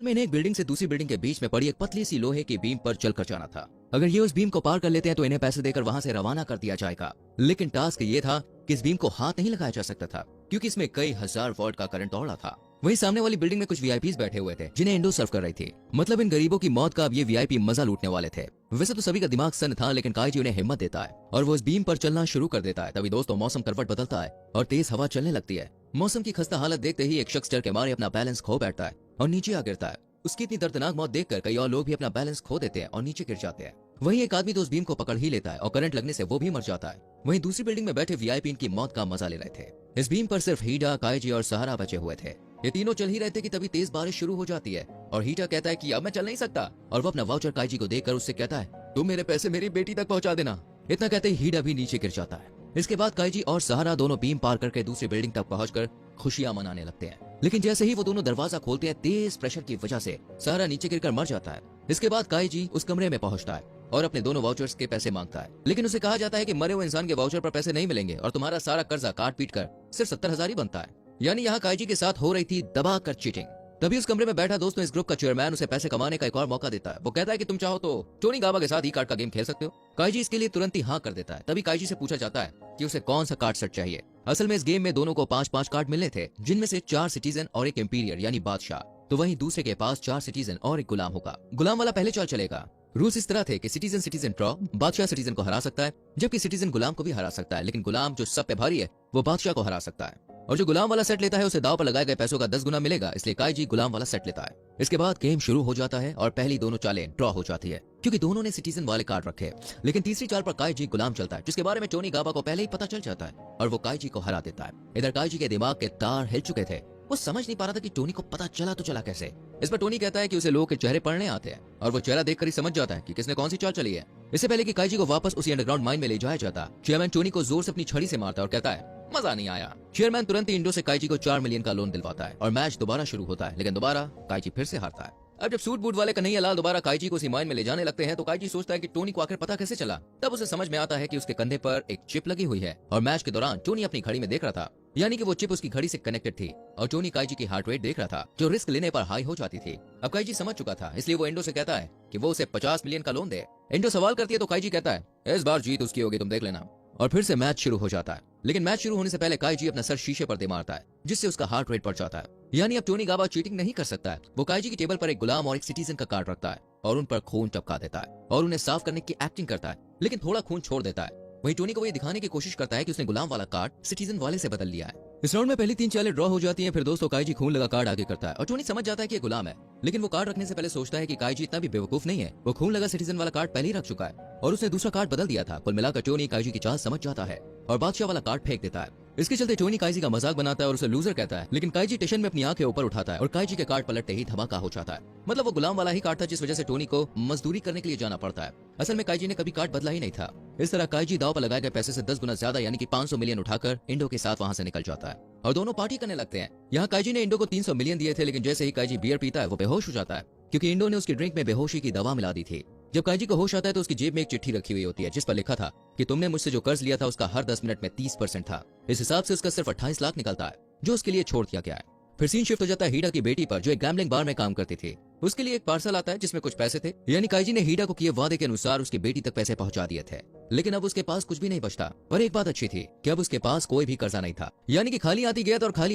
में इन्हें एक बिल्डिंग से दूसरी बिल्डिंग के बीच में पड़ी एक पतली सी लोहे की बीम पर चलकर जाना था। अगर ये उस बीम को पार कर लेते हैं तो इन्हें पैसे देकर वहां से रवाना कर दिया जाएगा। लेकिन टास्क ये था कि इस बीम को हाथ नहीं लगाया जा सकता था क्योंकि इसमें कई हजार वॉट का करंट दौड़ रहा था। वहीं सामने वाली बिल्डिंग में कुछ वीआईपीज बैठे हुए थे जिन्हें इंडो सर्व कर रही थी। मतलब इन गरीबों की मौत का अब ये वीआईपी मजा लूटने वाले थे। वैसे तो सभी का दिमाग सन था, लेकिन काईजी उन्हें हिम्मत देता है और वो इस बीम पर चलना शुरू कर देता है। तभी दोस्तों मौसम करवट बदलता है और तेज हवा चलने लगती है। मौसम की खस्ता हालत देखते ही एक शख्स डर के मारे अपना बैलेंस खो बैठता है और नीचे आ गिरता है। उसकी इतनी दर्दनाक मौत देखकर कई और लोग भी अपना बैलेंस खो देते हैं और नीचे गिर जाते हैं। वहीं एक आदमी तो उस बीम को पकड़ ही लेता है और करंट लगने से वो भी मर जाता है। वहीं दूसरी बिल्डिंग में बैठे वीआईपी इनकी मौत का मजा ले रहे थे। इस बीम पर सिर्फ हीडा, काईजी और सहारा बचे हुए थे। ये तीनों चल ही रहे थे कि तभी तेज बारिश शुरू हो जाती है और हीडा कहता है कि अब मैं चल नहीं सकता और वो अपना वाउचर काईजी को देकर उससे कहता है तुम मेरे पैसे मेरी बेटी तक पहुंचा देना। इतना कहते ही हीडा भी नीचे गिर जाता है। इसके बाद काईजी और सहारा दोनों बीम पार करके दूसरी बिल्डिंग तक पहुंचकर खुशियां मनाने लगते हैं। लेकिन जैसे ही वो दोनों दरवाजा खोलते हैं, तेज प्रेशर की वजह से सहारा नीचे गिरकर मर जाता है। इसके बाद काईजी उस कमरे में पहुंचता है और अपने दोनों वाउचर्स के पैसे मांगता है, लेकिन उसे कहा जाता है कि मरे हुए इंसान के वाउचर पर पैसे नहीं मिलेंगे और तुम्हारा सारा कर्जा काट पीट कर सिर्फ 70,000 ही बनता है। यानी यहाँ काईजी के साथ हो रही थी दबा कर चीटिंग। तभी उस कमरे में बैठा दोस्तों इस ग्रुप का चेयरमैन उसे पैसे कमाने का एक और मौका देता है। वो कहता है कि तुम चाहो तो टोनी गाबा के साथ ई कार्ड का गेम खेल सकते हो। काईजी इसके लिए तुरंत ही हाँ कर देता है। तभी काईजी से पूछा जाता है कि उसे कौन सा कार्ड सेट चाहिए। असल में इस गेम में दोनों को 5-5 कार्ड मिलने थे, जिनमें से 4 सिटीजन और एक एम्पीरियर यानी बादशाह। तो वहीं दूसरे के पास 4 सिटीजन और एक गुलाम होगा। गुलाम वाला पहले चाल चलेगा। रूल्स इस तरह थे कि सिटीजन सिटीजन ड्रॉ, बादशाह सिटीजन को हरा सकता है जबकि सिटीजन गुलाम को भी हरा सकता है, लेकिन गुलाम जो सब पे भारी है वो बादशाह को हरा सकता है। और जो गुलाम वाला सेट लेता है उसे दाव पर लगाए गए पैसों का 10 गुना मिलेगा, इसलिए काईजी गुलाम वाला सेट लेता है। इसके बाद गेम शुरू हो जाता है और पहली दोनों चालें ड्रॉ हो जाती है क्योंकि दोनों ने सिटीजन वाले कार्ड रखे। लेकिन तीसरी चाल पर काईजी गुलाम चलता है, जिसके बारे में टोनी गाबा को पहले ही पता चल जाता है और वो काईजी को हरा देता है। इधर काईजी के दिमाग के तार हिल चुके थे। वो समझ नहीं पा रहा था कि टोनी को पता चला तो चला कैसे। इस पर टोनी कहता है कि उसे लोगों के चेहरे पढ़ने आते हैं और वो चेहरा देखकर ही समझ जाता है कि किसने कौन सी चाल चली है। इससे पहले कि काईजी को वापस उसी अंडरग्राउंड माइन में ले जाया जाता, चेयरमैन टोनी को जोर से अपनी छड़ी से मारता है और कहता है मजा नहीं आया। चेयरमैन तुरंत ही इंडो से काईजी को 4 मिलियन का लोन दिलवाता है और मैच दोबारा शुरू होता है, लेकिन दोबारा काईजी फिर से हारता है। अब जब सूट बूट वाले कन्हैया लाल दोबारा काईजी को उसी माइन में ले जाने लगते हैं तो काईजी सोचता है कि टोनी को आखिर पता कैसे चला। तब उसे समझ में आता है कि उसके कंधे पर एक चिप लगी हुई है और मैच के दौरान टोनी अपनी घड़ी में देख रहा था, यानी कि वो चिप उसकी घड़ी से कनेक्टेड थी और टोनी काईजी की हार्ट रेट देख रहा था जो रिस्क लेने पर हाई हो जाती थी। अब काईजी समझ चुका था, इसलिए वो इंडो से कहता है कि वो उसे 50 मिलियन का लोन दे। इंडो सवाल करती है तो काईजी कहता है इस बार जीत उसकी होगी, तुम देख लेना। और फिर से मैच शुरू हो जाता है, लेकिन मैच शुरू होने से पहले काईजी अपना सर शीशे पर दे मारता है जिससे उसका हार्ट रेट बढ़ जाता है। यानी अब टोनी गाबा चीटिंग नहीं कर सकता है। वो काईजी की टेबल पर एक गुलाम और एक सिटीजन का कार्ड रखता है और उन पर खून टपका देता है और उन्हें साफ करने की एक्टिंग करता है, लेकिन थोड़ा खून छोड़ देता है। वहीं टोनी को ये दिखाने की कोशिश करता है कि उसने गुलाम वाला कार्ड सिटीजन वाले से बदल लिया है। इस राउंड में पहली 3 चालें ड्रॉ हो जाती हैं। फिर दोस्तों काईजी खून लगा कार्ड आगे करता है और टोनी समझ जाता है कि ये गुलाम है, लेकिन वो कार्ड रखने से पहले सोचता है कि काईजी इतना भी बेवकूफ नहीं है। वो खून लगा सिटीजन वाला कार्ड पहले ही रख चुका है और उसने दूसरा कार्ड बदल दिया था। कुल मिलाकर टोनी काईजी की चाल समझ जाता है और बादशाह वाला कार्ड फेंक देता है। इसके चलते टोनी काईजी का मजाक बनाता है और उसे लूजर कहता है, लेकिन काईजी टेंशन में अपनी आंखें ऊपर उठाता है और काईजी के कार्ड पलटते ही धमाका हो जाता है। मतलब वो गुलाम वाला ही कार्ड था जिस वजह से टोनी को मजदूरी करने के लिए जाना पड़ता है। असल में काईजी ने कभी कार्ड बदला ही नहीं था। इस तरह काईजी दाव पर लगाए गए पैसे से 10 गुना ज्यादा यानी कि 500 मिलियन उठाकर इंडो के साथ वहां से निकल जाता है और दोनों पार्टी करने लगते हैं। यहाँ काईजी ने इंडो को 300 मिलियन दिए थे, लेकिन जैसे ही काईजी बियर पीता है वो बेहोश हो जाता है क्योंकि इंडो ने उसकी ड्रिंक में बेहोशी की दवा मिला दी थी। जब काईजी को होश आता है तो उसकी जेब में एक चिट्ठी रखी हुई होती है जिस पर लिखा था कि तुमने मुझसे जो कर्ज लिया था उसका हर 10 मिनट में 30% था। इस हिसाब से उसका सिर्फ 28 लाख निकलता है जो उसके लिए छोड़ दिया गया है। फिर सीन शिफ्ट हो जाता है हीडा की बेटी पर जो एक गैम्बलिंग बार में काम करती थी। उसके लिए एक पार्सल आता है जिसमें कुछ पैसे थे, यानी काईजी ने हीडा को किए वादे के अनुसार उसकी बेटी तक पैसे पहुंचा दिए थे। लेकिन अब उसके पास कुछ भी नहीं बचता। पर एक बात अच्छी थी कि अब उसके पास कोई भी कर्जा नहीं था, यानी कि खाली आती गया और खाली